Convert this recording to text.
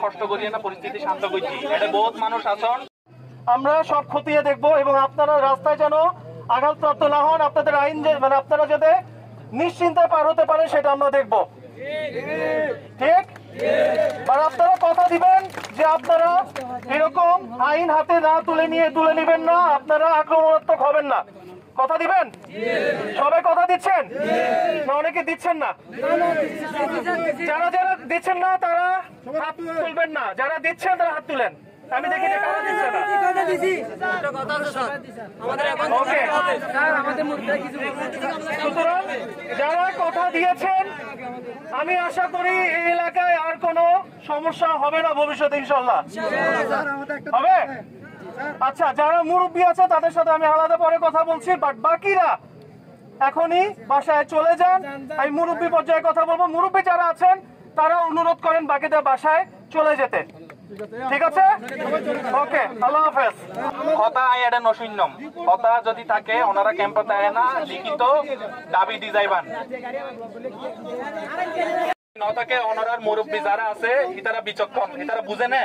কষ্ট করিয়ে না পরিস্থিতি শান্ত করছি, এটা বহুত মানুষ আছেন। আমরা সব খতিয়ে দেখবো এবং আপনারা রাস্তায় যেন আঘাতপ্রাপ্ত না হন, আপনাদের আইন মানে আপনারা যাতে নিশ্চিন্তে পার হতে পারেন সেটা আমরা দেখবো। ঠিক, আর আপনারা কথা দিবেন যে আপনারা এরকম আইন হাতে না তুলে নেবেন না, আপনারা আক্রমণাত্মক হবেন না। কথা দিবেন? সবাই কথা দিচ্ছেন না? অনেকে দিচ্ছেন না। যারা যারা দিচ্ছেন না তারা হাত তুলবেন না, যারা দিচ্ছেন তারা হাত তুলেন। আমি দেখি কারা দিচ্ছে না। সুতরাং যারা কথা দিয়েছেন আমি আশা করি এই এলাকায় আর কোনো সমস্যা হবে না ভবিষ্যতে, ইনশাল্লাহ হবে। আচ্ছা, যারা মুরব্বী আছে তাদের সাথে আমি আলাদা পরে কথা বলছি, বাট বাকিরা এখনই বাসায় চলে যান। আমি মুরব্বী পর্যায়ে কথা বলবো। মুরব্বী যারা আছেন তারা অনুরোধ করেন বাকিদের বাসায় চলে যেতে। ঠিক আছে, ওকে, আল্লাহ হাফেজ। কথা এটা নশূন্যম কথা যদি থাকে ওনারা ক্যাম্পে থাকে না, লিখিত দাবি দি যাইবান নতাকে ওনার মুরব্বী যারা আছে ইতারা বিচক্ষণ, ইতারা বুঝে না।